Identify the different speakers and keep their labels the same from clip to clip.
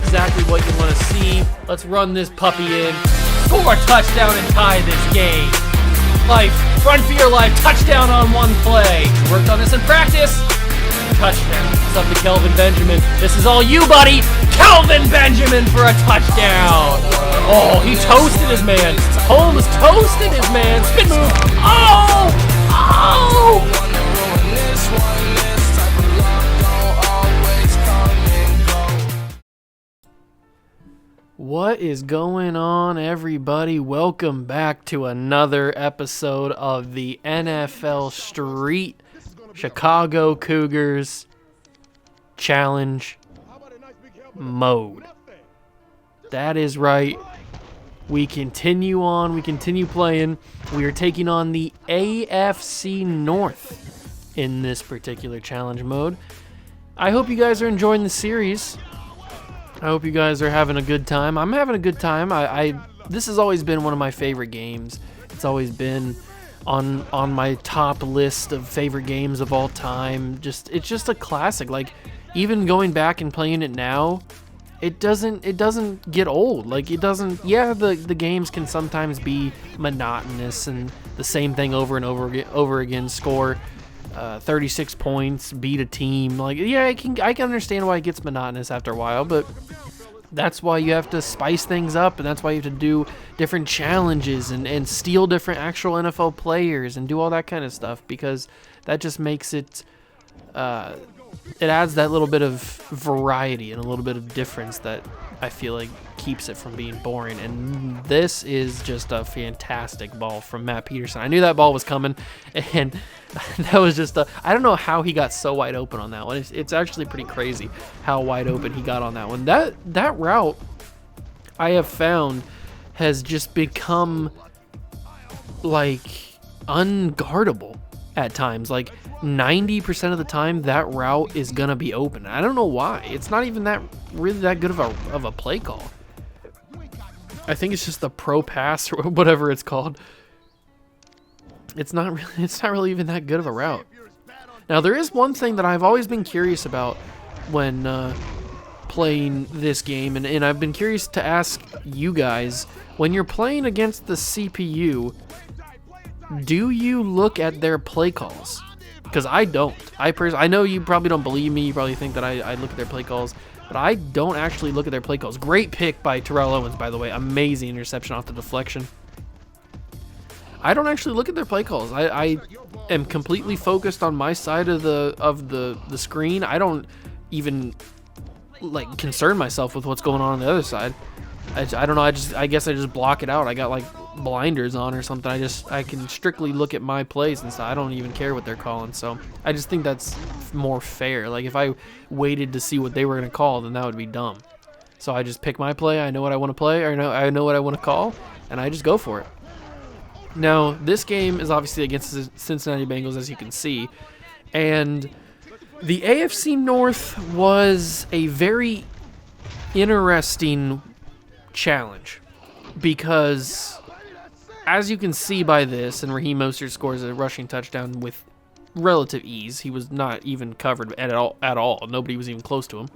Speaker 1: exactly what you want to see. Let's run this puppy in, score a touchdown, and tie this game. Life, run for your life, touchdown on one play. Worked on this in practice. Touchdown. It's up to Kelvin Benjamin. This is all you, buddy. Kelvin Benjamin for a touchdown. Oh, he toasted his man. Holmes toasted his man. Spin move. Oh! Oh! What is going on, everybody? Welcome back to another episode of the NFL Street Chicago Cougars Challenge Mode. That is right. We continue on. We continue playing. We are taking on the AFC North in this particular challenge mode. I hope you guys are enjoying the series. I hope you guys are having a good time. I'm having a good time. This has always been one of my favorite games. It's always been on my top list of favorite games of all time. It's just a classic. Like, even going back and playing it now, it doesn't get old. Like, it doesn't. Yeah, the games can sometimes be monotonous and the same thing over and over again. Score 36 points, beat a team. Like, yeah, I can understand why it gets monotonous after a while, but that's why you have to spice things up, and that's why you have to do different challenges and steal different actual NFL players and do all that kind of stuff, because that just makes it it adds that little bit of variety and a little bit of difference that I feel like keeps it from being boring. And this is just a fantastic ball from Matt Peterson. I knew that ball was coming, and that was just I don't know how he got so wide open on that one. It's actually pretty crazy how wide open he got on that one. That route, I have found, has just become like unguardable at times. Like 90% of the time, that route is gonna be open. I don't know why. It's not even really that good of a play call. I think it's just the pro pass or whatever it's called. It's not really even that good of a route. Now, there is one thing that I've always been curious about when playing this game, and I've been curious to ask you guys, when you're playing against the CPU, do you look at their play calls? Because I don't. I know you probably don't believe me. You probably think that I look at their play calls, but I don't actually look at their play calls. Great pick by Terrell Owens, by the way. Amazing interception off the deflection. I don't actually look at their play calls. I am completely focused on my side of the screen. I don't even like concern myself with what's going on the other side. I don't know. I guess I just block it out. I got like blinders on or something. I can strictly look at my plays and stuff. I don't even care what they're calling. So I just think that's more fair. Like, if I waited to see what they were going to call, then that would be dumb. So I just pick my play. I know what I want to play, or I know what I want to call, and I just go for it. Now, this game is obviously against the Cincinnati Bengals, as you can see, and the AFC North was a very interesting challenge, because as you can see by this, and Raheem Mostert scores a rushing touchdown with relative ease. He was not even covered at all. Nobody was even close to him.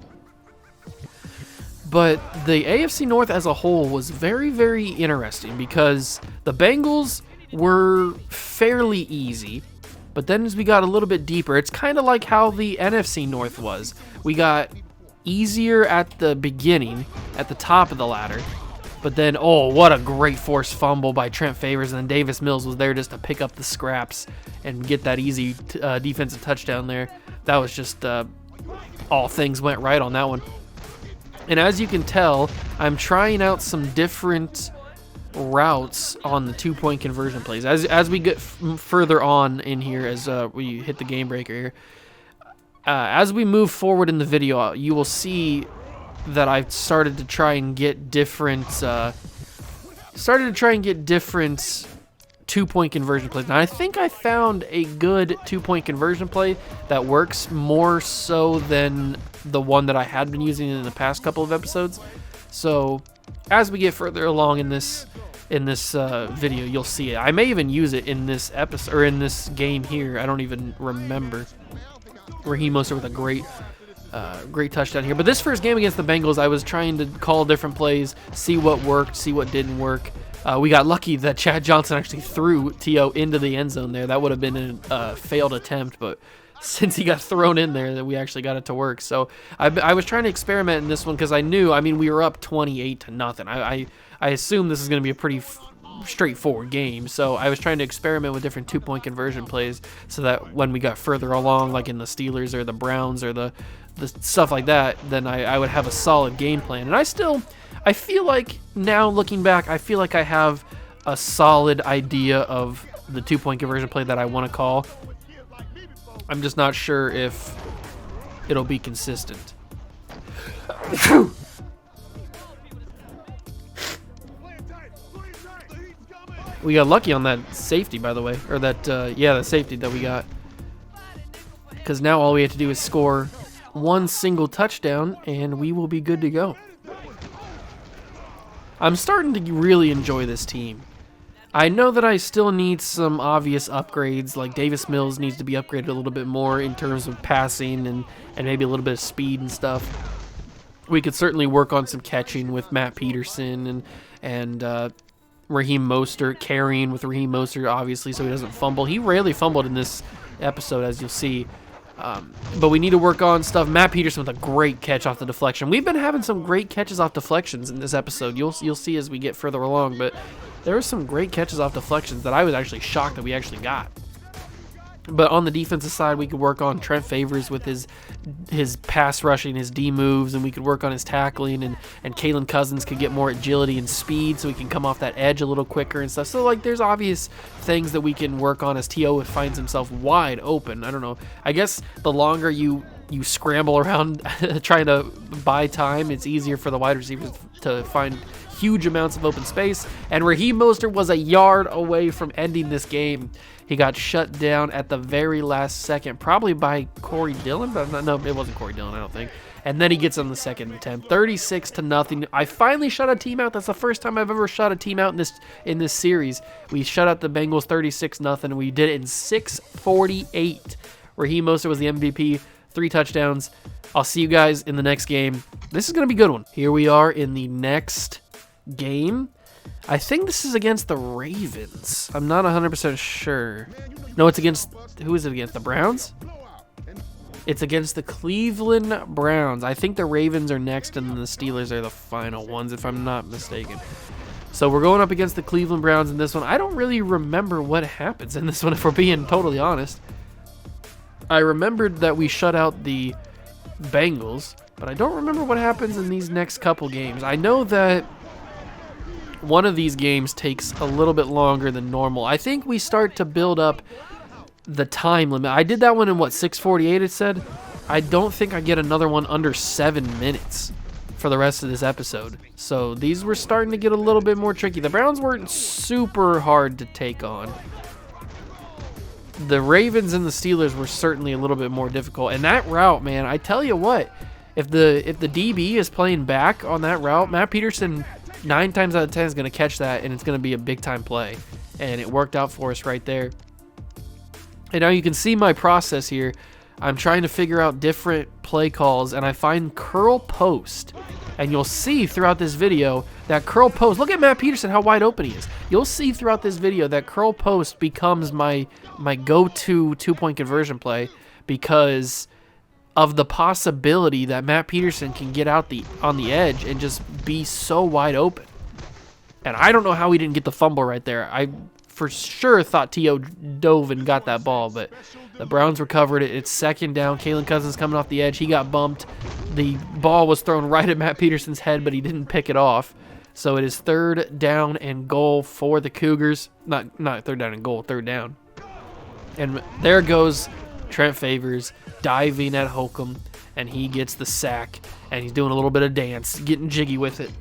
Speaker 1: But the AFC North as a whole was very, very interesting, because the Bengals were fairly easy, but then as we got a little bit deeper, it's kind of like how the NFC North was. We got easier at the beginning, at the top of the ladder, but then, oh, what a great forced fumble by Trent Favors, and then Davis Mills was there just to pick up the scraps and get that easy defensive touchdown there. That was just all things went right on that one. And as you can tell, I'm trying out some different routes on the two-point conversion plays. As we get further on in here, as we hit the game breaker here, as we move forward in the video, you will see that I've started to try and get different two-point conversion plays. Now, I think I found a good two-point conversion play that works more so than the one that I had been using in the past couple of episodes. So as we get further along in this video, you'll see it. I may even use it in this episode, or in this game here. I don't even remember. Raheem Mostert with a great Great touchdown here. But this first game against the Bengals, I was trying to call different plays, see what worked, see what didn't work. We got lucky that Chad Johnson actually threw T.O. into the end zone there. That would have been a failed attempt, but since he got thrown in there, that we actually got it to work. So I was trying to experiment in this one because I knew, I mean, we were up 28-0. I assume this is going to be a pretty straightforward game. So I was trying to experiment with different two-point conversion plays so that when we got further along, like in the Steelers or the Browns or the stuff like that, then I would have a solid game plan. And I feel like now looking back, I feel like I have a solid idea of the two-point conversion play that I want to call. I'm just not sure if it'll be consistent. We got lucky on that safety, by the way, or that, the safety that we got. Because now all we have to do is score one single touchdown, and we will be good to go. I'm starting to really enjoy this team. I know that I still need some obvious upgrades, like Davis Mills needs to be upgraded a little bit more in terms of passing and maybe a little bit of speed and stuff. We could certainly work on some catching with Matt Peterson and Raheem Mostert, carrying with Raheem Mostert, obviously, so he doesn't fumble. He rarely fumbled in this episode, as you'll see. But we need to work on stuff. Matt Peterson with a great catch off the deflection. We've been having some great catches off deflections in this episode. You'll see as we get further along, but there were some great catches off deflections that I was actually shocked that we actually got. But on the defensive side, we could work on Trent Favors with his pass rushing, his D moves, and we could work on his tackling, and Kalen Cousins could get more agility and speed so he can come off that edge a little quicker and stuff. So, like, there's obvious things that we can work on as T.O. finds himself wide open. I don't know. I guess the longer you scramble around trying to buy time, it's easier for the wide receivers to find huge amounts of open space. And Raheem Mostert was a yard away from ending this game. He got shut down at the very last second, probably by Corey Dillon, but no, it wasn't Corey Dillon, I don't think. And then he gets on the second attempt, 36-0. I finally shut a team out. That's the first time I've ever shut a team out in this series. We shut out the Bengals 36-0, and we did it in 6:48. Raheem Mostert was the MVP, 3 touchdowns. I'll see you guys in the next game. This is going to be a good one. Here we are in the next game. I think this is against the Ravens. I'm not 100% sure. No, it's against... Who is it against? The Browns? It's against the Cleveland Browns. I think the Ravens are next and then the Steelers are the final ones, if I'm not mistaken. So we're going up against the Cleveland Browns in this one. I don't really remember what happens in this one, if we're being totally honest. I remembered that we shut out the Bengals, but I don't remember what happens in these next couple games. I know that one of these games takes a little bit longer than normal. I think we start to build up the time limit. I did that one in, 6:48 it said? I don't think I get another one under 7 minutes for the rest of this episode. So these were starting to get a little bit more tricky. The Browns weren't super hard to take on. The Ravens and the Steelers were certainly a little bit more difficult. And that route, man, I tell you what, if the DB is playing back on that route, Matt Peterson 9 times out of 10 is going to catch that, and it's going to be a big-time play. And it worked out for us right there. And now you can see my process here. I'm trying to figure out different play calls, and I find curl post. And you'll see throughout this video that curl post, look at Matt Peterson, how wide open he is. You'll see throughout this video that curl post becomes my go-to two-point conversion play because of the possibility that Matt Peterson can get out on the edge and just be so wide open. And I don't know how he didn't get the fumble right there. I for sure thought T.O. dove and got that ball, but the Browns recovered it. It's second down. Kalen Cousins coming off the edge. He got bumped. The ball was thrown right at Matt Peterson's head, but he didn't pick it off. So it is 3rd down and goal for the Cougars. Not 3rd down and goal, 3rd down. And there goes Trent Favors diving at Holcomb, and he gets the sack, and he's doing a little bit of dance, getting jiggy with it.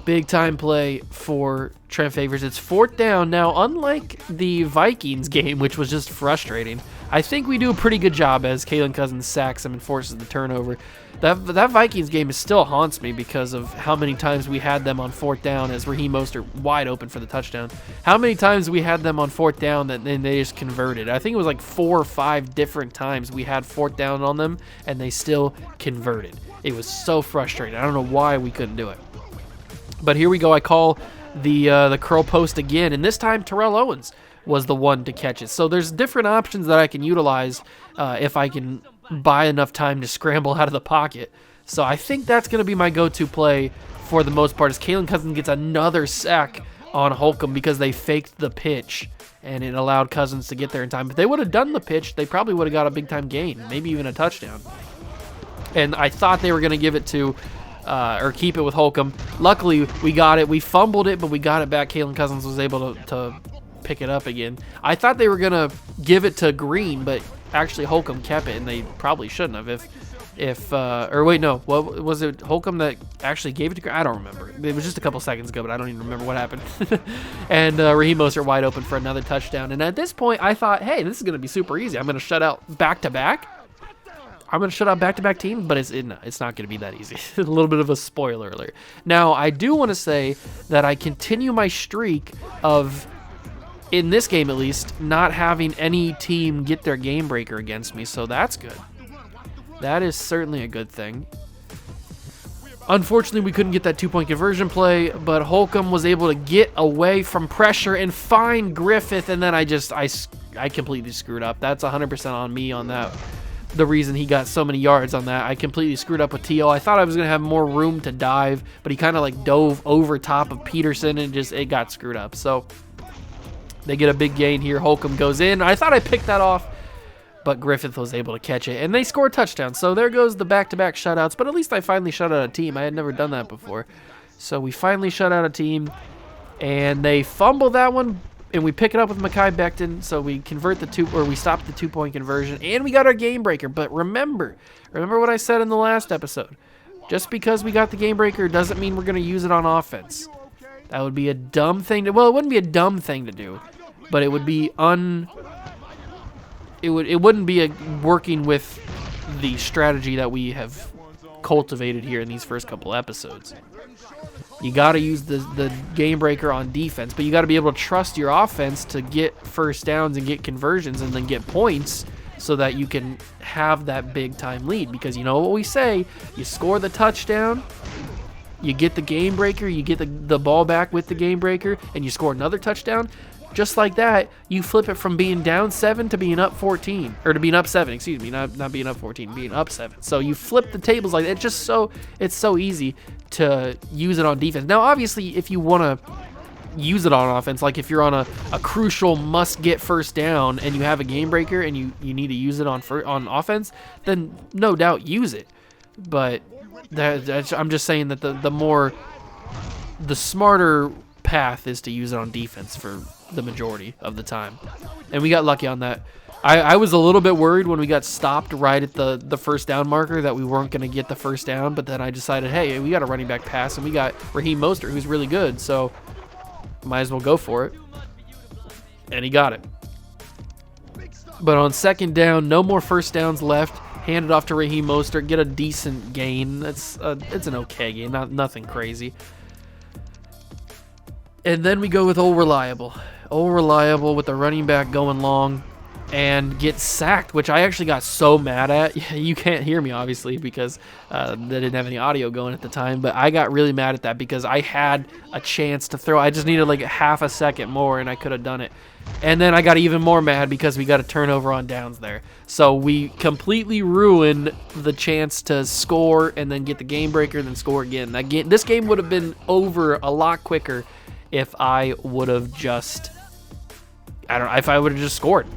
Speaker 1: Big time play for Trent Favors. It's 4th down. Now, unlike the Vikings game, which was just frustrating, I think we do a pretty good job as Kalen Cousins sacks him and forces the turnover. That Vikings game still haunts me because of how many times we had them on fourth down as Raheem Mostert wide open for the touchdown. How many times we had them on fourth down that then they just converted. I think it was like 4 or 5 different times we had fourth down on them and they still converted. It was so frustrating. I don't know why we couldn't do it. But here we go. I call the curl post again, and this time Terrell Owens was the one to catch it. So there's different options that I can utilize if I can buy enough time to scramble out of the pocket. So I think that's going to be my go-to play for the most part, as Kalen Cousins gets another sack on Holcomb because they faked the pitch, and it allowed Cousins to get there in time. If they would have done the pitch, they probably would have got a big-time gain, maybe even a touchdown. And I thought they were going to give it to or keep it with Holcomb. Luckily, we got it. We fumbled it, but we got it back. Kalen Cousins was able to pick it up again. I thought they were going to give it to Green, but actually Holcomb kept it, and they probably shouldn't have. Or wait, no. What was it, Holcomb that actually gave it to Green? I don't remember. It was just a couple seconds ago, but I don't even remember what happened. And Raheem Mostert wide open for another touchdown. And at this point, I thought, hey, this is going to be super easy. I'm going to shut out back-to-back. I'm going to shut out back-to-back teams, but it's not going to be that easy. A little bit of a spoiler alert. Now, I do want to say that I continue my streak of, in this game at least, not having any team get their game breaker against me, so that's good. That is certainly a good thing. Unfortunately, we couldn't get that 2-point conversion play, but Holcomb was able to get away from pressure and find Griffith, and then I completely screwed up. That's 100% on me on that. The reason he got so many yards on that. I completely screwed up with T.O. I thought I was going to have more room to dive, but he kind of like dove over top of Peterson and it got screwed up. So they get a big gain here. Holcomb goes in. I thought I picked that off, but Griffith was able to catch it, and they score a touchdown. So there goes the back-to-back shutouts, but at least I finally shut out a team. I had never done that before. So we finally shut out a team, and they fumble that one, and we pick it up with Mekhi Becton, so we convert we stop the 2-point conversion, and we got our game breaker. But remember what I said in the last episode. Just because we got the game breaker doesn't mean we're going to use it on offense. That would be a dumb thing to, well, it wouldn't be a dumb thing to do, but it would be it wouldn't be working with the strategy that we have cultivated here in these first couple episodes. You got to use the game breaker on defense, but you got to be able to trust your offense to get first downs and get conversions and then get points so that you can have that big time lead. Because you know what we say, you score the touchdown, you get the game breaker, you get the ball back with the game breaker, and you score another touchdown. Just like that, you flip it from being down 7 to being up 14, or to being up 7, excuse me, not being up 14, being up 7. So you flip the tables like that. It's so easy to use it on defense. Now, obviously, if you want to use it on offense, like if you're on a crucial must-get first down and you have a game breaker and you need to use it on offense, then no doubt use it. But I'm just saying that the smarter path is to use it on defense for the majority of the time, and we got lucky on that. I was a little bit worried when we got stopped right at the first down marker that we weren't going to get the first down, but then I decided, hey, we got a running back pass and we got Raheem Mostert, who's really good, so might as well go for it, and he got it. But on second down, no more first downs left. Hand it off to Raheem Mostert, get a decent gain. It's an okay gain, nothing crazy. And then we go with Old Reliable with the running back going long and get sacked, which I actually got so mad at. You can't hear me, obviously, because they didn't have any audio going at the time, but I got really mad at that because I had a chance to throw. I just needed like half a second more, and I could have done it. And then I got even more mad because we got a turnover on downs there. So we completely ruined the chance to score and then get the game breaker and then score again. This game would have been over a lot quicker if I would have just, if I would have just scored.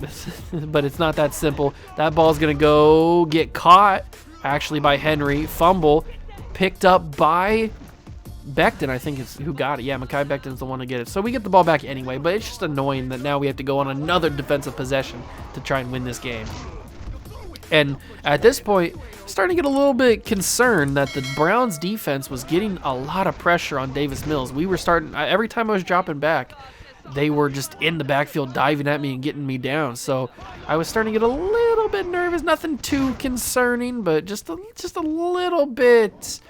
Speaker 1: But it's not that simple. That ball's going to go get caught, actually, by Henry. Fumble, picked up by Becton, I think is who got it. Yeah, Mekhi Becton's the one to get it. So we get the ball back anyway, but it's just annoying that now we have to go on another defensive possession to try and win this game. And at this point, starting to get a little bit concerned that the Browns defense was getting a lot of pressure on Davis Mills. We were starting, every time I was dropping back, they were just in the backfield diving at me and getting me down. So I was starting to get a little bit nervous. Nothing too concerning, but just a little bit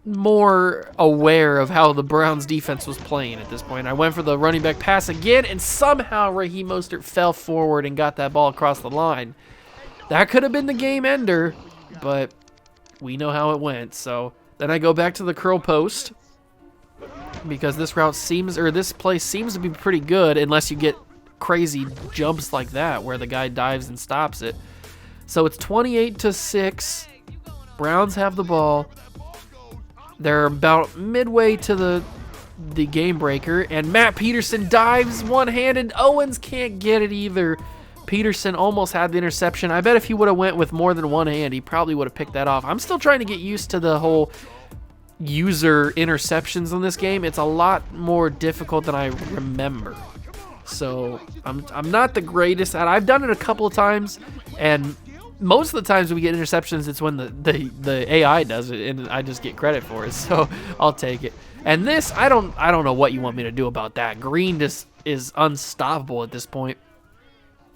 Speaker 1: more aware of how the Browns defense was playing at this point. I went for the running back pass again, and somehow Raheem Mostert fell forward and got that ball across the line. That could have been the game ender, but we know how it went. So then I go back to the curl post because this play seems to be pretty good unless you get crazy jumps like that where the guy dives and stops it. So it's 28-6. Browns have the ball. They're about midway to the game breaker, and Matt Peterson dives one-handed. Owens can't get it either. Peterson almost had the interception. I bet if he would have went with more than one hand, he probably would have picked that off. I'm still trying to get used to the whole user interceptions in this game. It's a lot more difficult than I remember. So I'm not the greatest at it. I've done it a couple of times, and most of the times we get interceptions, it's when the AI does it, and I just get credit for it. So I'll take it. And this, I don't know what you want me to do about that. Green just is unstoppable at this point.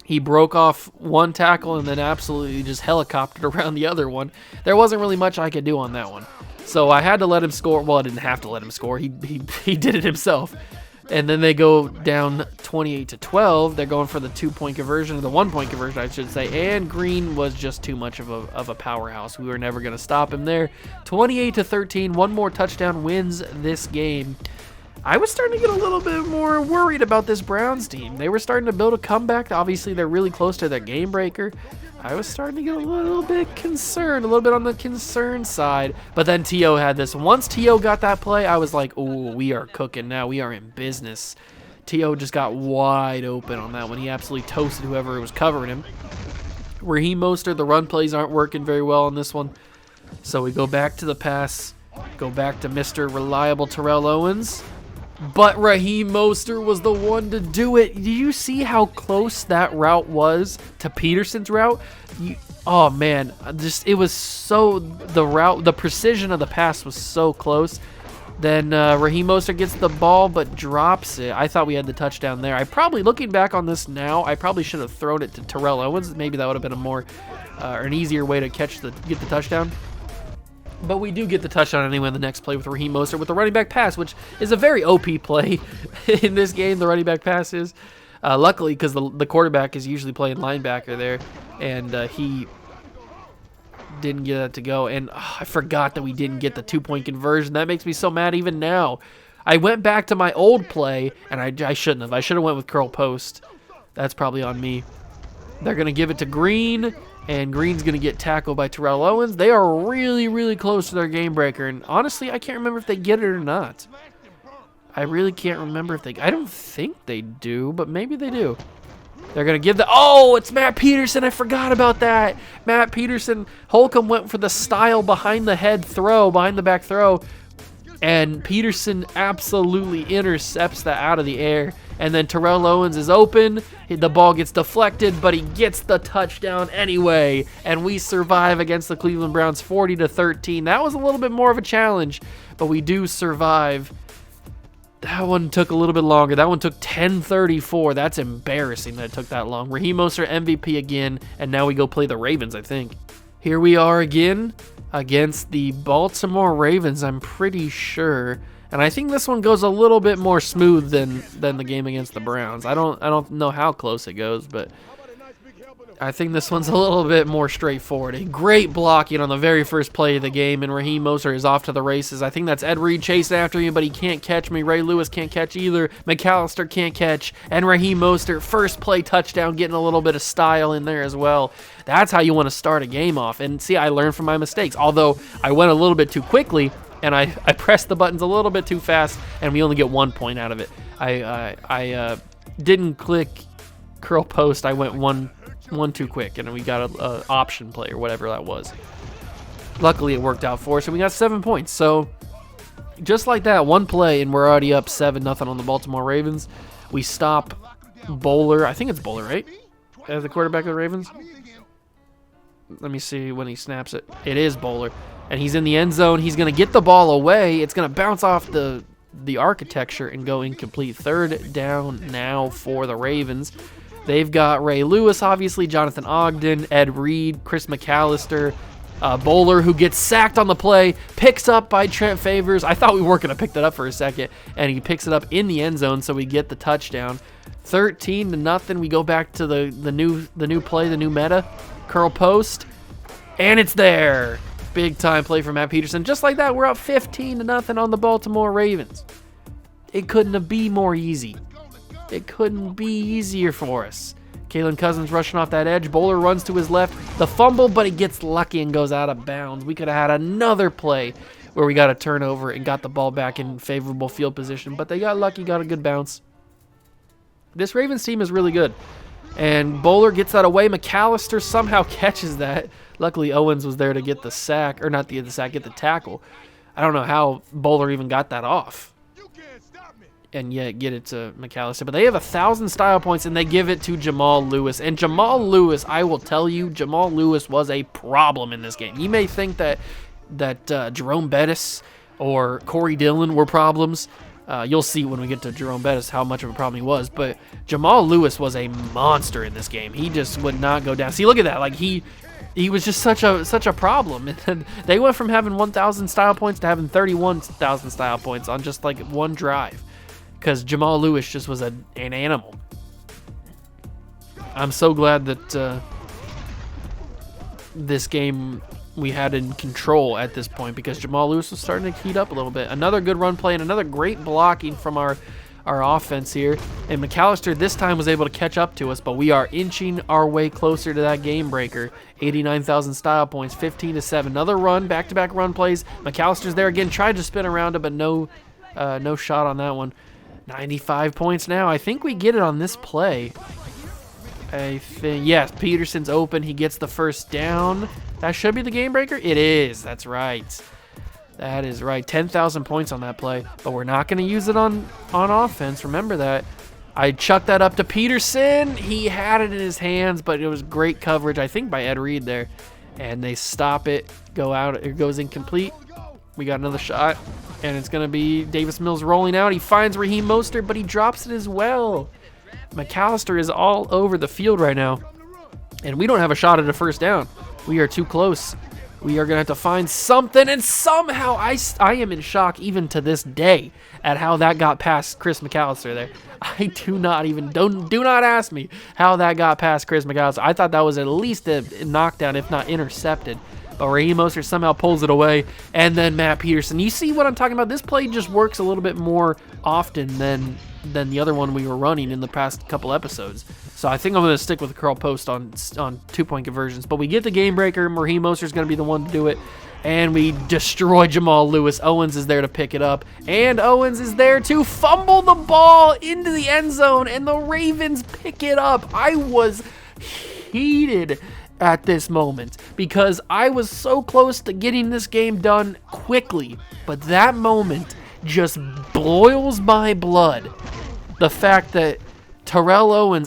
Speaker 1: He broke off one tackle and then absolutely just helicoptered around the other one. There wasn't really much I could do on that one. So I had to let him score. Well, I didn't have to let him score. He did it himself. And then they go down 28-12. They're going for the 2-point conversion, or the 1-point conversion, I should say. And Green was just too much of a powerhouse. We were never going to stop him there. 28-13. One more touchdown wins this game. I was starting to get a little bit more worried about this Browns team. They were starting to build a comeback. Obviously, they're really close to their game breaker. I was starting to get a little bit concerned, a little bit on the concern side. But then T.O. had this. Once T.O. got that play, I was like, oh, we are cooking now. We are in business. T.O. just got wide open on that one. He absolutely toasted whoever was covering him. Raheem Mostert, the run plays aren't working very well on this one. So we go back to the pass, go back to Mr. Reliable Terrell Owens. But Raheem Mostert was the one to do it. Do you see how close that route was to Peterson's route? Oh man, it was so, the precision of the pass was so close. Then Raheem Mostert gets the ball but drops it. I thought we had the touchdown there. Looking back on this now, I probably should have thrown it to Terrell Owens. Maybe that would have been an easier way to get the touchdown. But we do get the touchdown anyway in the next play with Raheem Mostert with the running back pass, which is a very OP play in this game, the running back pass is. Luckily, because the quarterback is usually playing linebacker there, and he didn't get that to go. And I forgot that we didn't get the 2-point conversion. That makes me so mad even now. I went back to my old play, and I shouldn't have. I should have went with curl post. That's probably on me. They're going to give it to Green. And Green's going to get tackled by Terrell Owens. They are really, really close to their game breaker. And honestly, I can't remember if they get it or not. I really can't remember if I don't think they do, but maybe they do. They're going to give oh, it's Matt Peterson. I forgot about that. Matt Peterson. Holcomb went for the style behind the back throw. And Peterson absolutely intercepts that out of the air. And then Terrell Owens is open. The ball gets deflected, but he gets the touchdown anyway. And we survive against the Cleveland Browns 40-13. That was a little bit more of a challenge, but we do survive. That one took a little bit longer. That one took 10:34. That's embarrassing that it took that long. Raheem Mostert MVP again, and now we go play the Ravens, I think. Here we are again against the Baltimore Ravens, I'm pretty sure. And I think this one goes a little bit more smooth than the game against the Browns. I don't know how close it goes, but I think this one's a little bit more straightforward. A great blocking on the very first play of the game, and Raheem Mostert is off to the races. I think that's Ed Reed chasing after him, but he can't catch me. Ray Lewis can't catch either. McAllister can't catch. And Raheem Mostert, first play touchdown, getting a little bit of style in there as well. That's how you want to start a game off. And see, I learned from my mistakes. Although I went a little bit too quickly, and I pressed the buttons a little bit too fast, and we only get 1 point out of it. I didn't click curl post. I went one too quick, and we got a option play or whatever that was. Luckily, it worked out for us, and we got 7 points. So just like that, one play, and we're already up 7-0 on the Baltimore Ravens. We stop Bowler. I think it's Bowler, right? As the quarterback of the Ravens. Let me see when he snaps it. It is Bowler. And he's in the end zone. He's going to get the ball away. It's going to bounce off the the architecture and go incomplete. Third down now for the Ravens. They've got Ray Lewis, obviously, Jonathan Ogden, Ed Reed, Chris McAllister, Bowler, who gets sacked on the play, picks up by Trent Favors. I thought we weren't going to pick that up for a second, and he picks it up in the end zone, so we get the touchdown. 13-0. We go back to the new play, the new meta, curl post, and it's there. Big time play for Matt Peterson. Just like that, we're up 15-0 on the Baltimore Ravens. It couldn't have been more easy. It couldn't be easier for us. Kalen Cousins rushing off that edge. Bowler runs to his left. The fumble, but he gets lucky and goes out of bounds. We could have had another play where we got a turnover and got the ball back in favorable field position, but they got lucky, got a good bounce. This Ravens team is really good. And Bowler gets that away. McAllister somehow catches that. Luckily, Owens was there to get the sack, or not get the sack, get the tackle. I don't know how Bowler even got that off. And yet get it to McAllister. But they have 1,000 style points, and they give it to Jamal Lewis. And Jamal Lewis, I will tell you, Jamal Lewis was a problem in this game. You may think that Jerome Bettis or Corey Dillon were problems. You'll see when we get to Jerome Bettis how much of a problem he was. But Jamal Lewis was a monster in this game. He just would not go down. See, look at that. Like, he was just such a problem. And they went from having 1,000 style points to having 31,000 style points on just like one drive. Because Jamal Lewis just was an animal. I'm so glad that this game we had in control at this point, because Jamal Lewis was starting to heat up a little bit. Another good run play and another great blocking from our offense here. And McAllister this time was able to catch up to us, but we are inching our way closer to that game breaker. 89,000 style points, 15-7. Another run, back-to-back run plays. McAllister's there again, tried to spin around it, but no shot on that one. 95 points now. I think we get it on this play. I think, yes, Peterson's open. He gets the first down. That should be the game breaker. It is. That's right. That is right. 10,000 points on that play, but we're not going to use it on offense. Remember that. I chucked that up to Peterson. He had it in his hands, but it was great coverage, I think, by Ed Reed there. And they stop it, go out. It goes incomplete. We got another shot, and it's going to be Davis Mills rolling out. He finds Raheem Mostert, but he drops it as well. McAllister is all over the field right now, and we don't have a shot at a first down. We are too close. We are going to have to find something, and somehow I am in shock even to this day at how that got past Chris McAllister there. I do not ask me how that got past Chris McAllister. I thought that was at least a knockdown, if not intercepted. But Raheem Mostert somehow pulls it away, and then Matt Peterson. You see what I'm talking about? This play just works a little bit more often than the other one we were running in the past couple episodes. So I think I'm going to stick with the curl post on 2-point conversions. But we get the game breaker. Raheem Mostert's going to be the one to do it. And we destroy Jamal Lewis. Owens is there to pick it up. And Owens is there to fumble the ball into the end zone. And the Ravens pick it up. I was heated at this moment because I was so close to getting this game done quickly, but that moment just boils my blood. The fact that Terrell Owens,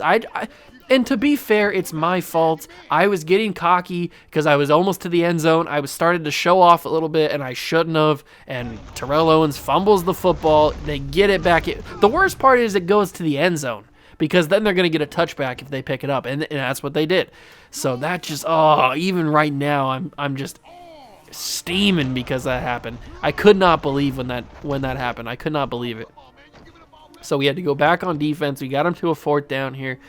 Speaker 1: and to be fair, it's my fault. I was getting cocky because I was almost to the end zone. I was started to show off a little bit, and I shouldn't have. And Terrell Owens fumbles the football. They get it back. The worst part is it goes to the end zone, because then they're going to get a touchback if they pick it up, and that's what they did. So that just, even right now, I'm just steaming because that happened. I could not believe when that happened. I could not believe it. So we had to go back on defense. We got them to a fourth down here.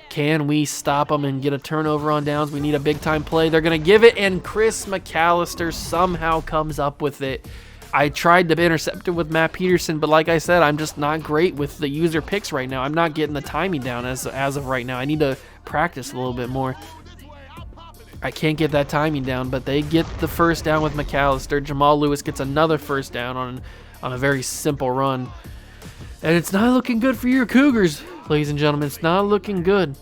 Speaker 1: Can we stop them and get a turnover on downs? We need a big-time play. They're going to give it, and Chris McAllister somehow comes up with it. I tried to intercept it with Matt Peterson, but like I said, I'm just not great with the user picks right now. I'm not getting the timing down as of right now. I need to practice a little bit more. I can't get that timing down, but they get the first down with McAllister. Jamal Lewis gets another first down on a very simple run. And it's not looking good for your Cougars, ladies and gentlemen. It's not looking good.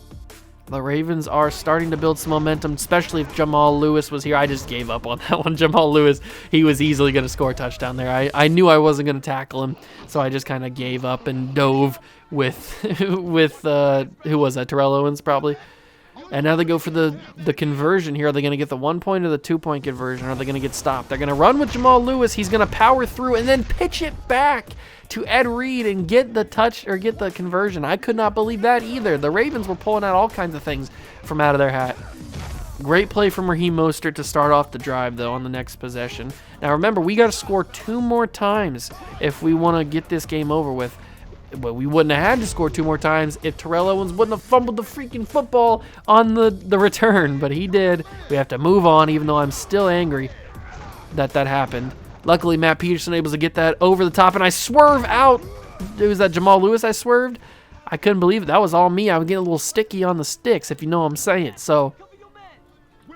Speaker 1: The Ravens are starting to build some momentum, especially if Jamal Lewis was here. I just gave up on that one. Jamal Lewis, he was easily going to score a touchdown there. I knew I wasn't going to tackle him, so I just kind of gave up and dove with who was that? Terrell Owens, probably. And now they go for the conversion here. Are they going to get the 1 point or the 2 point conversion? Or are they going to get stopped? They're going to run with Jamal Lewis. He's going to power through and then pitch it back to Ed Reed and get the touch or get the conversion. I could not believe that either. The Ravens were pulling out all kinds of things from out of their hat. Great play from Raheem Mostert to start off the drive, though, on the next possession. Now, remember, we got to score 2 more times if we want to get this game over with. But we wouldn't have had to score 2 more times if Terrell Owens wouldn't have fumbled the freaking football on the return. But he did. We have to move on, even though I'm still angry that happened. Luckily, Matt Peterson able to get that over the top, and I swerve out. It was that Jamal Lewis I swerved. I couldn't believe it. That was all me. I was getting a little sticky on the sticks, if you know what I'm saying. So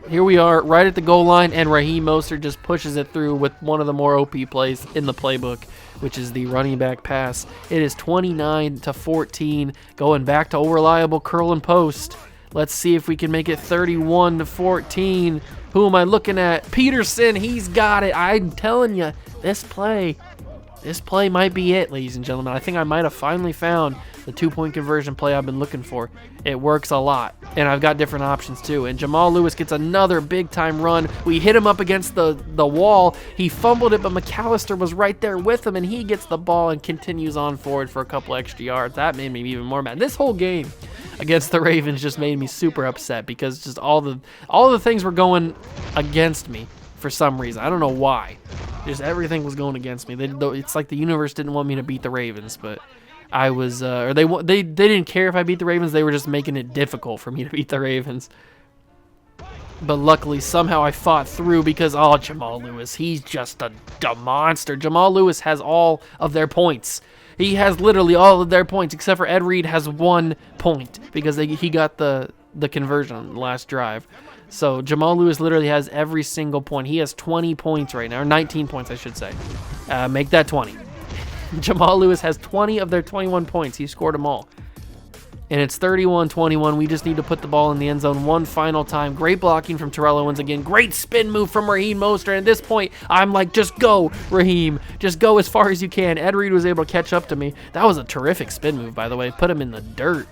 Speaker 1: here we are right at the goal line, and Raheem Mostert just pushes it through with one of the more OP plays in the playbook, which is the running back pass. It is 29-14, going back to reliable curl and post. Let's see if we can make it 31-14. Who am I looking at? Peterson, he's got it. I'm telling you, this play might be it, ladies and gentlemen. I think I might have finally found the 2 point conversion play I've been looking for. It works a lot, and I've got different options too. And Jamal Lewis gets another big-time run. We hit him up against the wall. He fumbled it, but McAllister was right there with him, and he gets the ball and continues on forward for a couple extra yards. That made me even more mad. This whole game against the Ravens just made me super upset because just all the things were going against me for some reason. I don't know why. Just everything was going against me. It's like the universe didn't want me to beat the Ravens, but I was, or they didn't care if I beat the Ravens. They were just making it difficult for me to beat the Ravens. But luckily, somehow I fought through because, Jamal Lewis, he's just a monster. Jamal Lewis has all of their points. He has literally all of their points, except for Ed Reed has 1 point because he got the conversion on the last drive. So Jamal Lewis literally has every single point. He has 20 points right now, or 19 points, I should say. Make that 20. Jamal Lewis has 20 of their 21 points. He scored them all. And it's 31-21. We just need to put the ball in the end zone one final time. Great blocking from Terrell Owens again. Great spin move from Raheem Mostert. And at this point, I'm like, just go, Raheem. Just go as far as you can. Ed Reed was able to catch up to me. That was a terrific spin move, by the way. Put him in the dirt.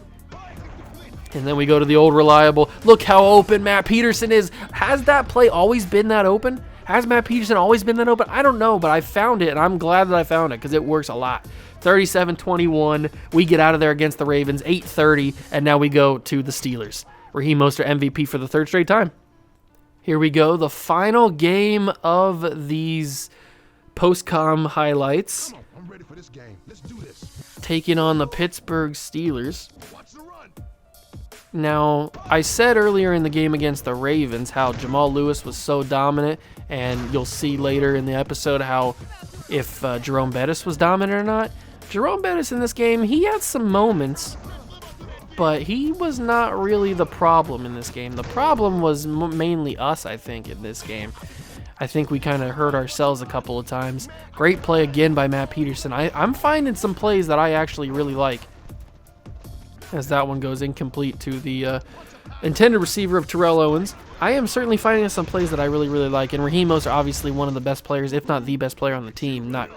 Speaker 1: And then we go to the old reliable. Look how open Matt Peterson is. Has that play always been that open? Has Matt Peterson always been that open? I don't know, but I found it, and I'm glad that I found it because it works a lot. 37-21. We get out of there against the Ravens, 8:30, and now we go to the Steelers. Raheem Mostert MVP for the 3rd straight time. Here we go, the final game of these post-com highlights. I'm ready for this game. Let's do this. Taking on the Pittsburgh Steelers. Now, I said earlier in the game against the Ravens how Jamal Lewis was so dominant, and you'll see later in the episode how if Jerome Bettis was dominant or not. Jerome Bettis in this game, he had some moments, but he was not really the problem in this game. The problem was mainly us, I think, in this game. I think we kind of hurt ourselves a couple of times. Great play again by Matt Peterson. I'm finding some plays that I actually really like. As that one goes incomplete to the intended receiver of Terrell Owens. I am certainly finding some plays that I really, really like. And Raheem Mostert, obviously one of the best players, if not the best player on the team, not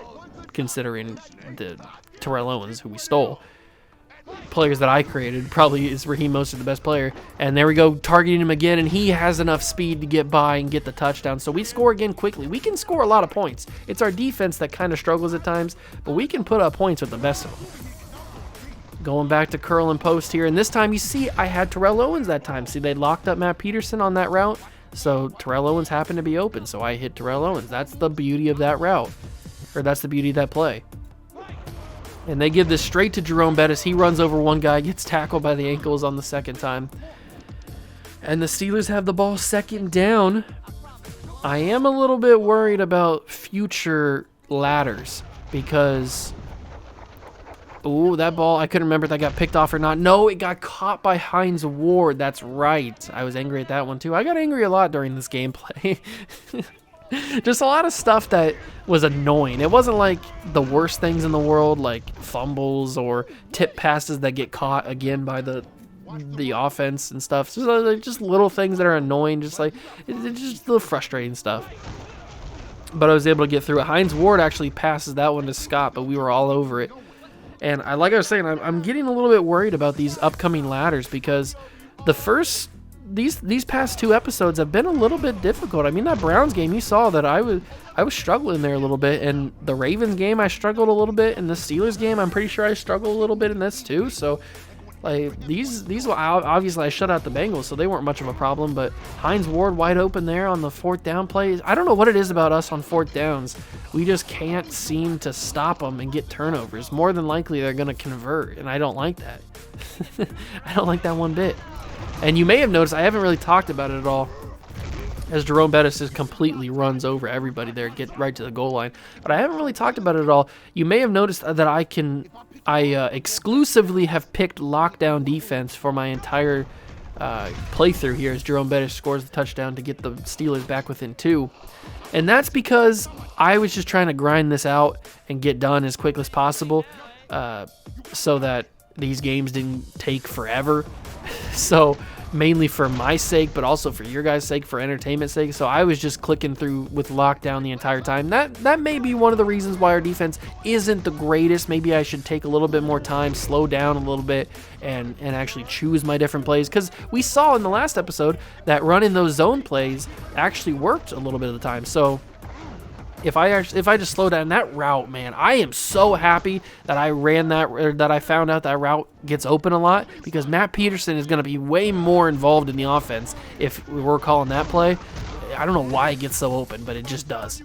Speaker 1: considering the Terrell Owens, who we stole. Players that I created, probably is Raheem Mostert the best player. And there we go, targeting him again, and he has enough speed to get by and get the touchdown. So we score again quickly. We can score a lot of points. It's our defense that kind of struggles at times, but we can put up points with the best of them. Going back to curl and post here, and this time you see I had Terrell Owens that time. See, they locked up Matt Peterson on that route, so Terrell Owens happened to be open, so I hit Terrell Owens. That's the beauty of that route, or that's the beauty of that play. And they give this straight to Jerome Bettis. He runs over one guy, gets tackled by the ankles on the second time. And the Steelers have the ball 2nd down. I am a little bit worried about future ladders because... Ooh, that ball, I couldn't remember if that got picked off or not. No, it got caught by Hines Ward. That's right. I was angry at that one, too. I got angry a lot during this gameplay. Just a lot of stuff that was annoying. It wasn't like the worst things in the world, like fumbles or tip passes that get caught again by the offense and stuff. So just little things that are annoying, just like, it's just little frustrating stuff. But I was able to get through it. Hines Ward actually passes that one to Scott, but we were all over it. And like I was saying, I'm getting a little bit worried about these upcoming ladders because the first these past 2 episodes have been a little bit difficult. I mean, that Browns game, you saw that I was struggling there a little bit, and the Ravens game I struggled a little bit, and the Steelers game I'm pretty sure I struggled a little bit in this too. So like these obviously I shut out the Bengals, so they weren't much of a problem. But Hines Ward wide open there on the 4th down plays. I don't know what it is about us on 4th downs. We just can't seem to stop them and get turnovers. More than likely they're going to convert, and I don't like that. I don't like that one bit. And you may have noticed I haven't really talked about it at all, as Jerome Bettis just completely runs over everybody there, get right to the goal line. But I haven't really talked about it at all. You may have noticed that I exclusively have picked lockdown defense for my entire playthrough here, as Jerome Bettis scores the touchdown to get the Steelers back within 2. And that's because I was just trying to grind this out and get done as quick as possible, so that these games didn't take forever. So mainly for my sake, but also for your guys' sake, for entertainment's sake. So I was just clicking through with lockdown the entire time. That may be one of the reasons why our defense isn't the greatest. Maybe I should take a little bit more time, slow down a little bit, and actually choose my different plays. Because we saw in the last episode that running those zone plays actually worked a little bit of the time. So if I just slow down that route, man, I am so happy that I ran that, or that I found out that route gets open a lot, because Matt Peterson is going to be way more involved in the offense if we're calling that play. I don't know why it gets so open, but it just does.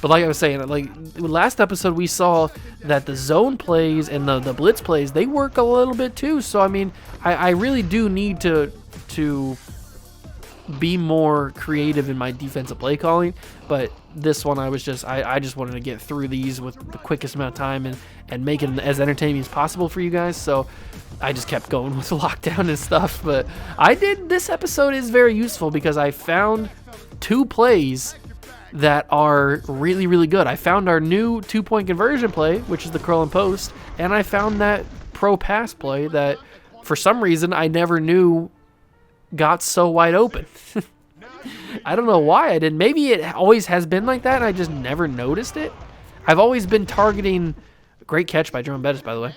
Speaker 1: But like I was saying, like last episode, we saw that the zone plays and the blitz plays, they work a little bit too. So I mean, I really do need to be more creative in my defensive play calling, but this one I just wanted to get through these with the quickest amount of time and make it as entertaining as possible for you guys. So I just kept going with the lockdown and stuff. But this episode is very useful because I found 2 plays that are really, really good. I found our new 2-point conversion play, which is the curl and post, and I found that pro pass play that for some reason I never knew got so wide open. I don't know why I didn't. Maybe it always has been like that and I just never noticed it. I've always been targeting, great catch by Jerome Bettis, by the way.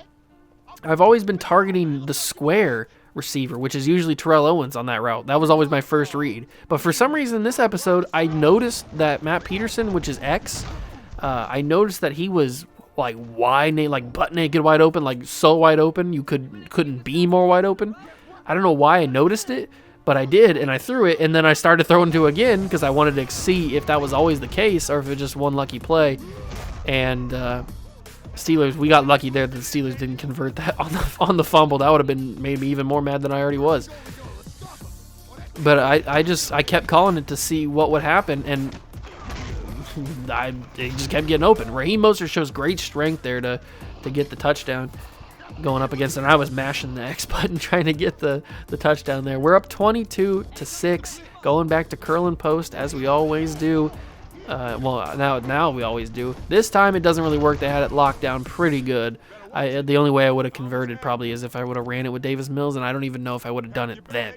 Speaker 1: I've always been targeting the square receiver, which is usually Terrell Owens on that route. That was always my first read. But for some reason this episode, I noticed that Matt Peterson, which is X, I noticed that he was like like butt naked wide open, like so wide open you couldn't be more wide open. I don't know why I noticed it, but I did, and I threw it, and then I started throwing to again because I wanted to see if that was always the case or if it was just one lucky play. And Steelers, we got lucky there that the Steelers didn't convert that on the fumble. That would have been made me even more mad than I already was. But I kept calling it to see what would happen, and it just kept getting open. Raheem Mostert shows great strength there to get the touchdown going up against it. And I was mashing the X button trying to get the touchdown there. We're up 22-6, going back to curl and post as we always do. Well, now we always do. This time it doesn't really work. They had it locked down pretty good. The only way I would have converted probably is if I would have ran it with Davis Mills, and I don't even know if I would have done it then.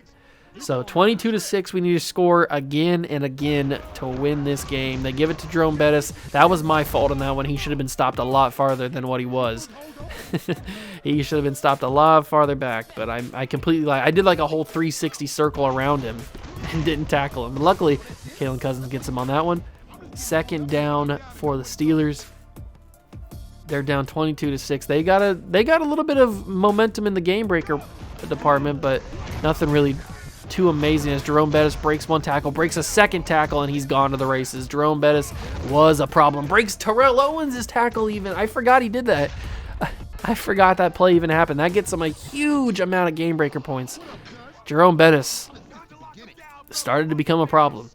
Speaker 1: So 22-6, we need to score again and again to win this game. They give it to Jerome Bettis. That was my fault on that one. He should have been stopped a lot farther than what he was. He should have been stopped a lot farther back, but I completely I did like a whole 360 circle around him and didn't tackle him. But luckily, Kalen Cousins gets him on that one. 2nd down for the Steelers. They're down 22-6. They got a little bit of momentum in the game breaker department, but nothing really too amazing as Jerome Bettis breaks one tackle, breaks a second tackle, and he's gone to the races. Jerome Bettis was a problem. Breaks Terrell Owens' tackle even. I forgot he did that. I forgot that play even happened. That gets him a huge amount of game breaker points. Jerome Bettis started to become a problem.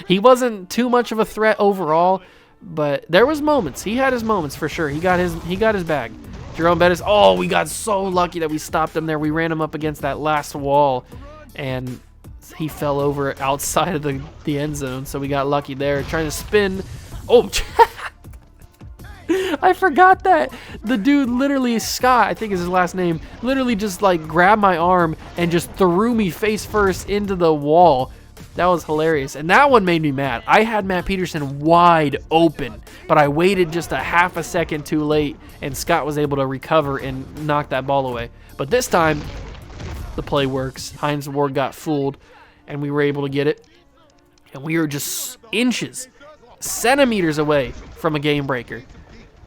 Speaker 1: He wasn't too much of a threat overall, but there was moments. He had his moments for sure. He got his bag. Jerome Bettis, we got so lucky that we stopped him there. We ran him up against that last wall, and he fell over outside of the end zone, so we got lucky there. Trying to spin. Oh, I forgot that. The dude literally, Scott, I think is his last name, literally just like grabbed my arm and just threw me face first into the wall. That was hilarious. And that one made me mad. I had Matt Peterson wide open, but I waited just a half a second too late, and Scott was able to recover and knock that ball away. But this time, the play works. Hines Ward got fooled, and we were able to get it. And we were just inches, centimeters away from a game breaker.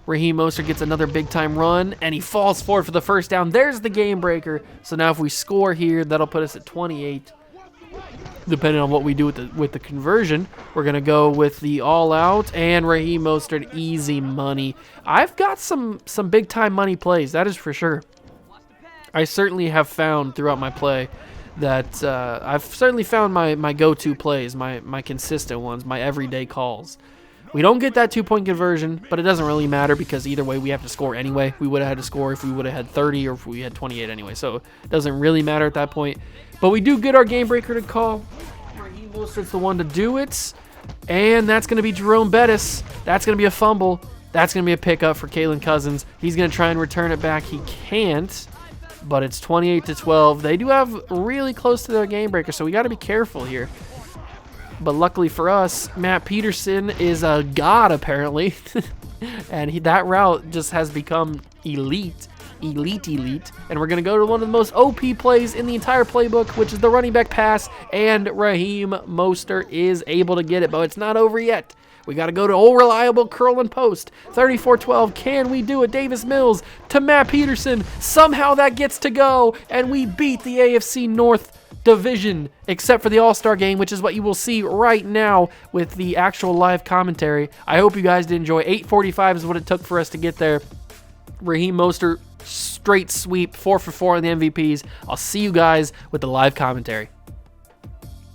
Speaker 1: Raheem Mostert gets another big-time run, and he falls forward for the first down. There's the game breaker. So now if we score here, that'll put us at 28. Depending on what we do with the conversion, we're going to go with the all-out, and Raheem Mostert, easy money. I've got some big-time money plays, that is for sure. I certainly have found throughout my play that I've certainly found my go-to plays, my consistent ones, my everyday calls. We don't get that 2-point conversion, but it doesn't really matter because either way we have to score anyway. We would have had to score if we would have had 30 or if we had 28 anyway, so it doesn't really matter at that point. But we do get our game breaker to call. Raheem Mostert's the one to do it, and that's going to be Jerome Bettis. That's going to be a fumble. That's going to be a pickup for Kalen Cousins. He's going to try and return it back. He can't, but it's 28-12. They do have really close to their game breaker, so we got to be careful here. But luckily for us, Matt Peterson is a god, apparently. And that route just has become elite. And we're going to go to one of the most OP plays in the entire playbook, which is the running back pass. And Raheem Mostert is able to get it, but it's not over yet. We got to go to old reliable curl and post. 34-12. Can we do it? Davis Mills to Matt Peterson. Somehow that gets to go, and we beat the AFC North division, except for the All-Star game, which is what you will see right now with the actual live commentary. I hope you guys did enjoy. 8:45 is what it took for us to get there. Raheem Mostert, straight sweep, 4 for 4 on the MVPs. I'll see you guys with the live commentary.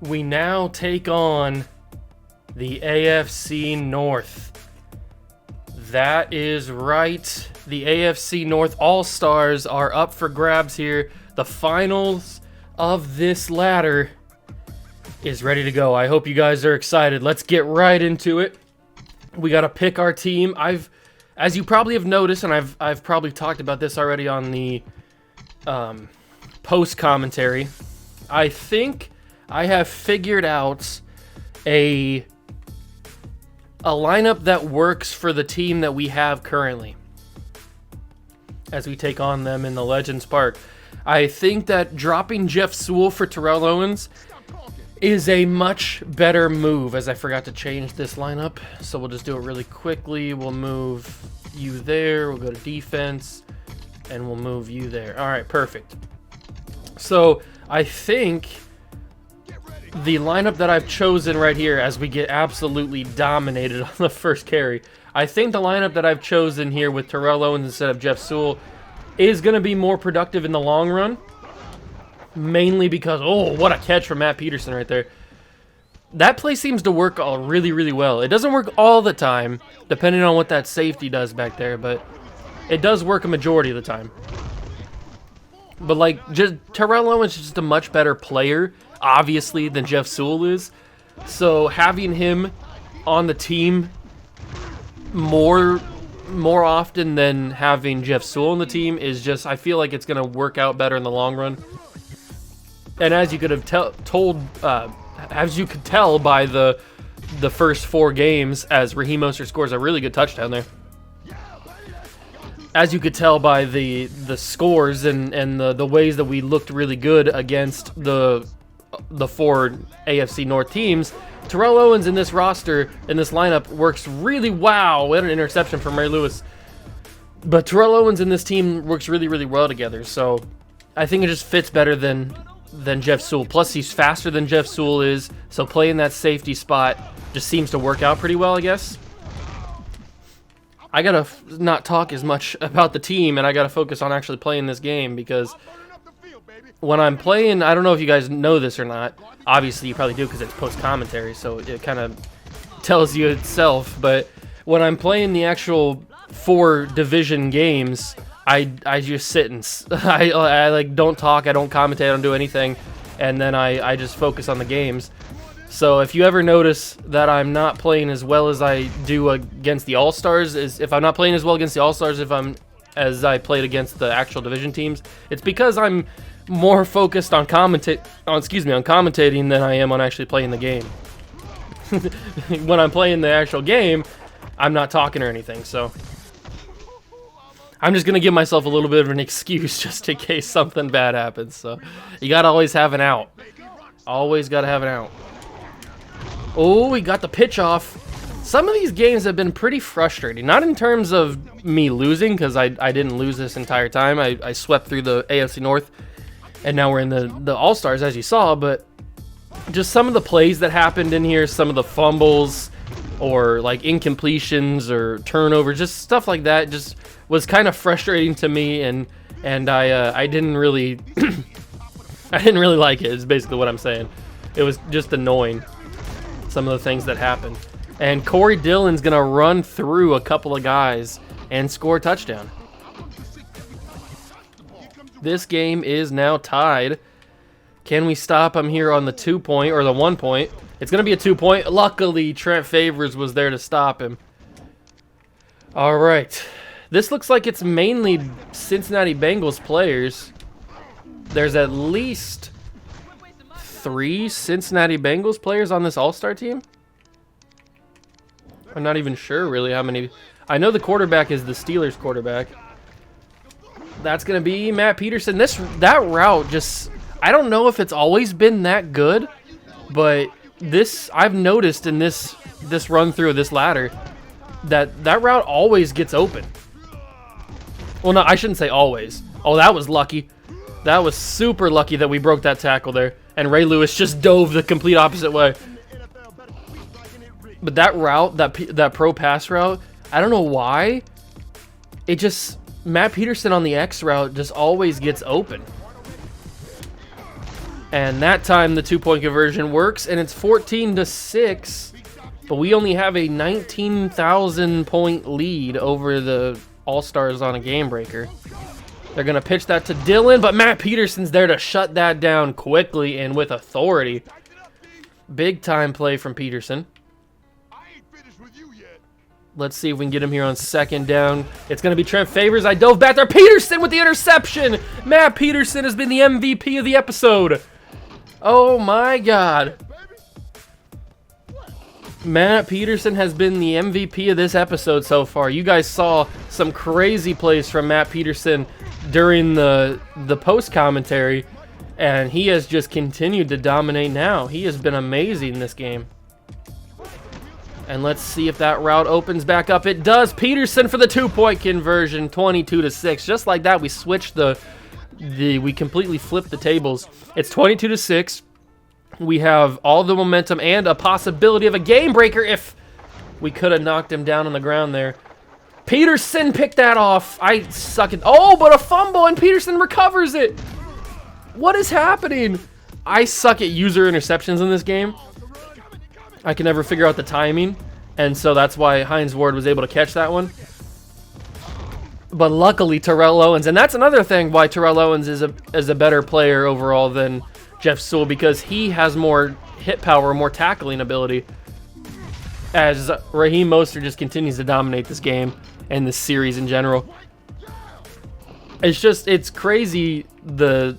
Speaker 1: We now take on the AFC North. That is right. The AFC North All-Stars are up for grabs here. The finals of this ladder is ready to go. I hope you guys are excited. Let's get right into it. We got to pick our team. As you probably have noticed, and I've probably talked about this already on the post commentary, I think I have figured out a lineup that works for the team that we have currently as we take on them in the Legends Park. I think that dropping Jeff Sewell for Terrell Owens is a much better move, as I forgot to change this lineup. So we'll just do it really quickly. We'll move you there. We'll go to defense, and we'll move you there. All right, perfect. So I think the lineup that I've chosen right here, as we get absolutely dominated on the first carry, I think the lineup that I've chosen here with Terrell Owens instead of Jeff Sewell is going to be more productive in the long run, mainly because, oh, what a catch from Matt Peterson right there. That play seems to work really, really well. It doesn't work all the time, depending on what that safety does back there, but it does work a majority of the time. But, like, just Terrell Owens is just a much better player, obviously, than Jeff Sewell is. So having him on the team more often than having Jeff Sewell on the team is just, I feel like it's going to work out better in the long run. And as you could have as you could tell by the first 4 games, as Raheem Mostert scores a really good touchdown there. As you could tell by the scores and the ways that we looked really good against the 4 AFC North teams, Terrell Owens in this roster, in this lineup, works really wow. We had an interception from Ray Lewis. But Terrell Owens and this team works really, really well together. So I think it just fits better than Jeff Sewell. Plus, he's faster than Jeff Sewell is. So playing that safety spot just seems to work out pretty well, I guess. I got to not talk as much about the team, and I got to focus on actually playing this game, because when I'm playing, I don't know if you guys know this or not. Obviously, you probably do because it's post-commentary, so it kind of tells you itself. But when I'm playing the actual 4 division games, I just sit and I like don't talk, I don't commentate, I don't do anything, and then I just focus on the games. So if you ever notice that I'm not playing as well as I do against the All-Stars, if I'm not playing as well against the All-Stars as I played against the actual division teams, it's because I'm more focused on commentating than I am on actually playing the game. When I'm playing the actual game, I'm not talking or anything, so I'm just going to give myself a little bit of an excuse just in case something bad happens. So you got to always have an out. Always got to have an out. Oh, we got the pitch off. Some of these games have been pretty frustrating. Not in terms of me losing, because I didn't lose this entire time. I swept through the AFC North, and now we're in the All-Stars, as you saw. But just some of the plays that happened in here, some of the fumbles or like incompletions or turnovers, just stuff like that just was kind of frustrating to me, and I didn't really I didn't really like it, is basically what I'm saying. It was just annoying, some of the things that happened. And Corey Dillon's going to run through a couple of guys and score a touchdown. This game is now tied. Can we stop him here on the 2-point or the 1-point? It's going to be a 2-point. Luckily, Trent Favors was there to stop him. All right. This looks like it's mainly Cincinnati Bengals players. There's at least 3 Cincinnati Bengals players on this All-Star team. I'm not even sure really how many. I know the quarterback is the Steelers quarterback. That's going to be Matt Peterson. That route just, I don't know if it's always been that good, but I've noticed in this run through of this ladder that route always gets open. Well, no, I shouldn't say always. Oh, that was lucky. That was super lucky that we broke that tackle there, and Ray Lewis just dove the complete opposite way. But that route, that pro pass route, I don't know why. It just, Matt Peterson on the X route just always gets open. And that time the 2-point conversion works, and it's 14-6. But we only have a 19,000 point lead over the All-Stars on a game breaker. They're going to pitch that to Dillon, but Matt Peterson's there to shut that down quickly and with authority. Big time play from Peterson. Let's see if we can get him here on 2nd down. It's going to be Trent Favors. I dove back there. Peterson with the interception. Matt Peterson has been the MVP of the episode. Oh, my God. Matt Peterson has been the MVP of this episode so far. You guys saw some crazy plays from Matt Peterson during the post-commentary, and he has just continued to dominate now. He has been amazing this game. And let's see if that route opens back up. It does. Peterson for the 2-point conversion, 22-6. Just like that, we switched we completely flipped the tables. It's 22-6. We have all the momentum and a possibility of a game breaker if we could have knocked him down on the ground there. Peterson picked that off. I suck it. Oh, but a fumble, and Peterson recovers it. What is happening? I suck at user interceptions in this game. I can never figure out the timing, and so that's why Hines Ward was able to catch that one. But luckily, Terrell Owens, and that's another thing why Terrell Owens is a better player overall than Jeff Sewell, because he has more hit power, more tackling ability, as Raheem Mostert just continues to dominate this game and this series in general. It's crazy the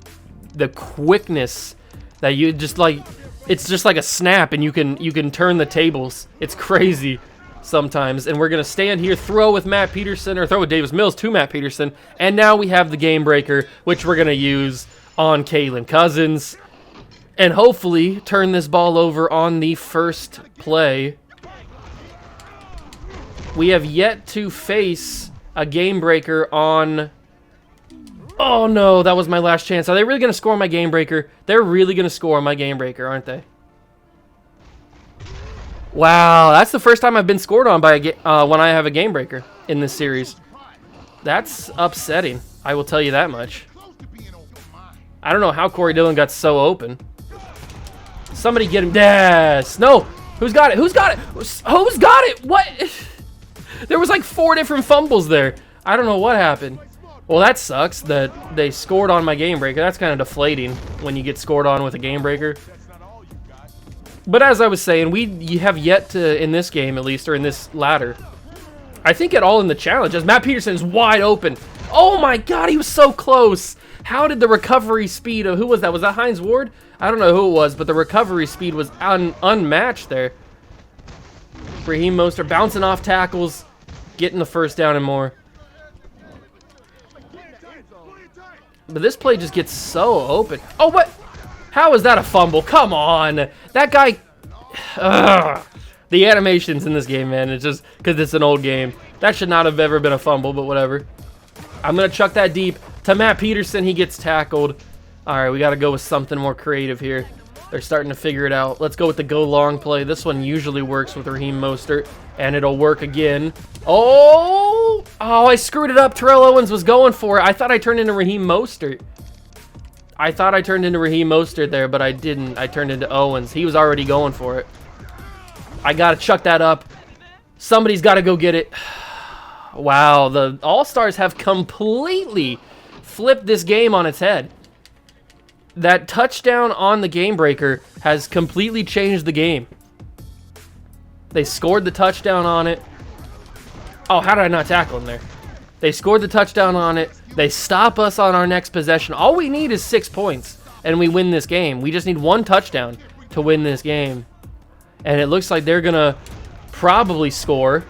Speaker 1: quickness that you just like. It's just like a snap, and you can turn the tables. It's crazy sometimes. And we're going to stand here, throw with Matt Peterson, or throw with Davis Mills to Matt Peterson. And now we have the game breaker, which we're going to use on Kalen Cousins. And hopefully turn this ball over on the first play. We have yet to face a game breaker on... Oh no, that was my last chance. Are they really going to score on my game breaker? They're really going to score on my game breaker, aren't they? Wow, that's the first time I've been scored on by when I have a game breaker in this series. That's upsetting, I will tell you that much. I don't know how Corey Dillon got so open. Somebody get him. Yes. No. Who's got it? Who's got it? Who's got it? What? There was like 4 different fumbles there. I don't know what happened. Well, that sucks that they scored on my game breaker. That's kind of deflating when you get scored on with a game breaker. But as I was saying, you have yet to, in this game at least, or in this ladder, I think at all in the challenge, as Matt Peterson's wide open. Oh my God, he was so close. How did the recovery speed of, who was that? Was that Hines Ward? I don't know who it was, but the recovery speed was unmatched there. Raheem Mostert bouncing off tackles, getting the first down and more. But this play just gets so open. Oh, what? How is that a fumble? Come on. That guy... Ugh. The animations in this game, man, it's just because it's an old game. That should not have ever been a fumble, but whatever. I'm going to chuck that deep to Matt Peterson. He gets tackled. All right, we got to go with something more creative here. They're starting to figure it out. Let's go with the go long play. This one usually works with Raheem Mostert, and it'll work again. Oh, I screwed it up. Terrell Owens was going for it. I thought I turned into Raheem Mostert. There, but I didn't. I turned into Owens. He was already going for it. I got to chuck that up. Somebody's got to go get it. Wow, the All-Stars have completely flipped this game on its head. That touchdown on the game breaker has completely changed the game. They scored the touchdown on it. Oh, how did I not tackle him there? They scored the touchdown on it. They stop us on our next possession. All we need is 6 points, and we win this game. We just need one touchdown to win this game. And it looks like they're going to probably score.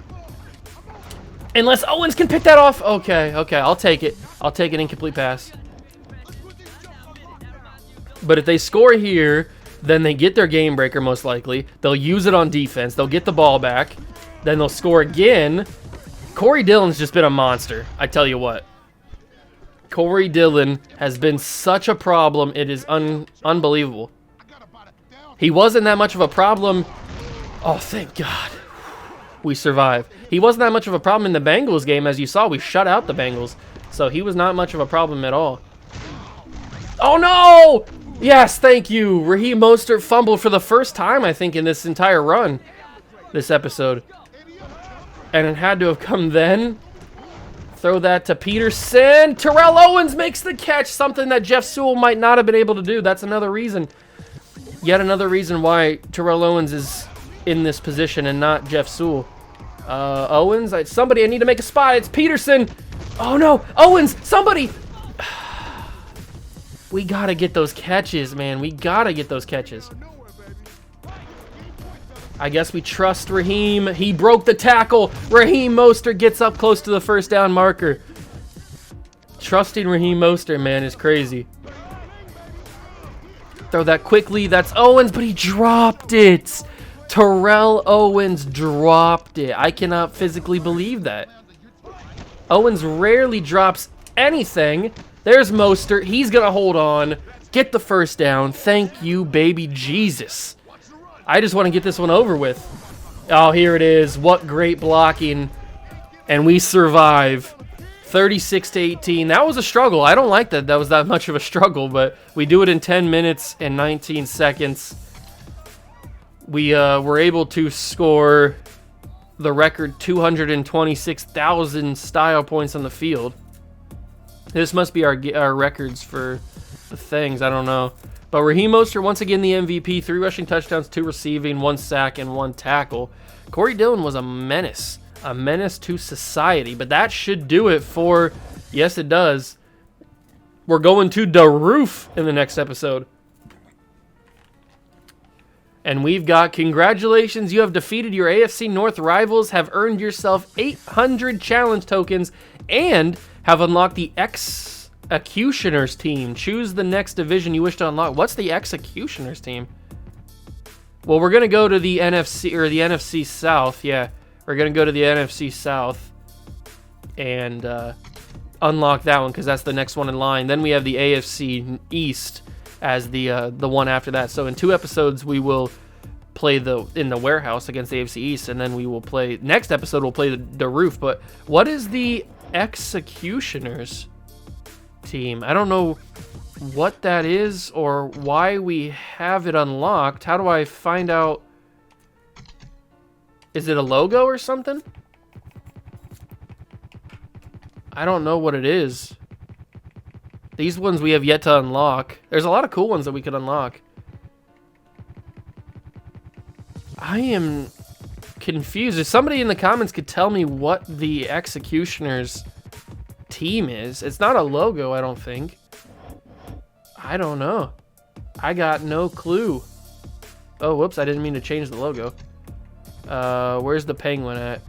Speaker 1: Unless Owens can pick that off. Okay, I'll take it. I'll take an incomplete pass. But if they score here, then they get their game breaker most likely. They'll use it on defense. They'll get the ball back. Then they'll score again. Corey Dillon's just been a monster. I tell you what. Corey Dillon has been such a problem. It is unbelievable. He wasn't that much of a problem. Oh, thank God. We survived. He wasn't that much of a problem in the Bengals game. As you saw, we shut out the Bengals. So he was not much of a problem at all. Oh, no! Yes, thank you. Raheem Mostert fumbled for the first time, I think, in this entire run. This episode. And it had to have come then. Throw that to Peterson. Terrell Owens makes the catch. Something that Jeff Sewell might not have been able to do. That's another reason. Yet another reason why Terrell Owens is in this position and not Jeff Sewell. Owens, somebody, I need to make a spot. It's Peterson. Oh no, Owens, somebody. We gotta get those catches, man. We gotta get those catches. I guess we trust Raheem. He broke the tackle. Raheem Mostert gets up close to the first down marker. Trusting Raheem Mostert, man, is crazy. Throw that quickly. That's Owens, but he dropped it. Terrell Owens dropped it. I cannot physically believe that. Owens rarely drops anything. There's Mostert. He's going to hold on. Get the first down. Thank you, baby Jesus. I just want to get this one over with. Oh, here it is. What great blocking. And we survive. 36-18. That was a struggle. I don't like that was that much of a struggle, but we do it in 10 minutes and 19 seconds. We were able to score the record 226,000 style points on the field. This must be our records for the things. I don't know. But Raheem Mostert, once again, the MVP. 3 rushing touchdowns, 2 receiving, 1 sack, and 1 tackle. Corey Dillon was a menace. A menace to society. But that should do it for... Yes, it does. We're going to the roof in the next episode. And we've got, congratulations, you have defeated your AFC North rivals, have earned yourself 800 challenge tokens, and have unlocked the Executioners team. Choose the next division you wish to unlock. What's the Executioners team? Well, we're going to go to the NFC, or the NFC South, yeah. We're going to go to the NFC South and unlock that one, because that's the next one in line. Then we have the AFC East as the one after that. So in 2 episodes we will play in the warehouse against the AFC East, and then we will play next episode we'll play the roof. But what is the Executioners team? I don't know what that is or why we have it unlocked. How do I find out? Is it a logo or something? I don't know what it is. These ones we have yet to unlock. There's a lot of cool ones that we could unlock. I am confused. If somebody in the comments could tell me what the Executioners team is. It's not a logo, I don't think. I don't know. I got no clue. Oh, whoops, I didn't mean to change the logo. Where's the penguin at?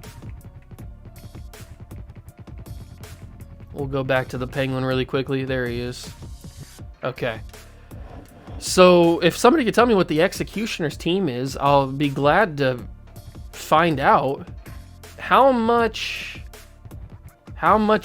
Speaker 1: We'll go back to the Penguin really quickly. There he is. Okay. So if somebody could tell me what the Executioner's team is, I'll be glad to find out. How much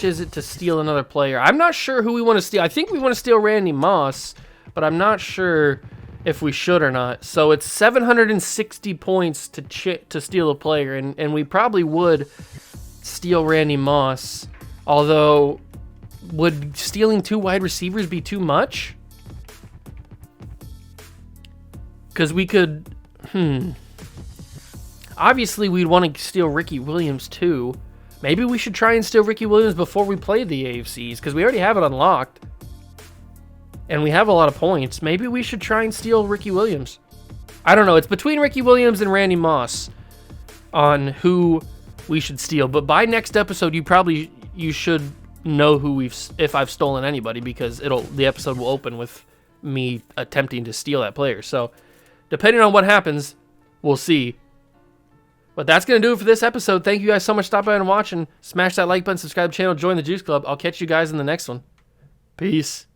Speaker 1: is it to steal another player? I'm not sure who we want to steal. I think we want to steal Randy Moss, but I'm not sure if we should or not. So it's 760 points to steal a player, and we probably would steal Randy Moss. Although, would stealing 2 wide receivers be too much? Because we could, Obviously, we'd want to steal Ricky Williams, too. Maybe we should try and steal Ricky Williams before we play the AFCs, because we already have it unlocked. And we have a lot of points. Maybe we should try and steal Ricky Williams. I don't know. It's between Ricky Williams and Randy Moss on who we should steal. But by next episode, you should know if I've stolen anybody, because the episode will open with me attempting to steal that player. So, depending on what happens, we'll see. But that's going to do it for this episode. Thank you guys so much for stopping by and watching. Smash that like button, subscribe to the channel, join the Juice Club. I'll catch you guys in the next one. Peace.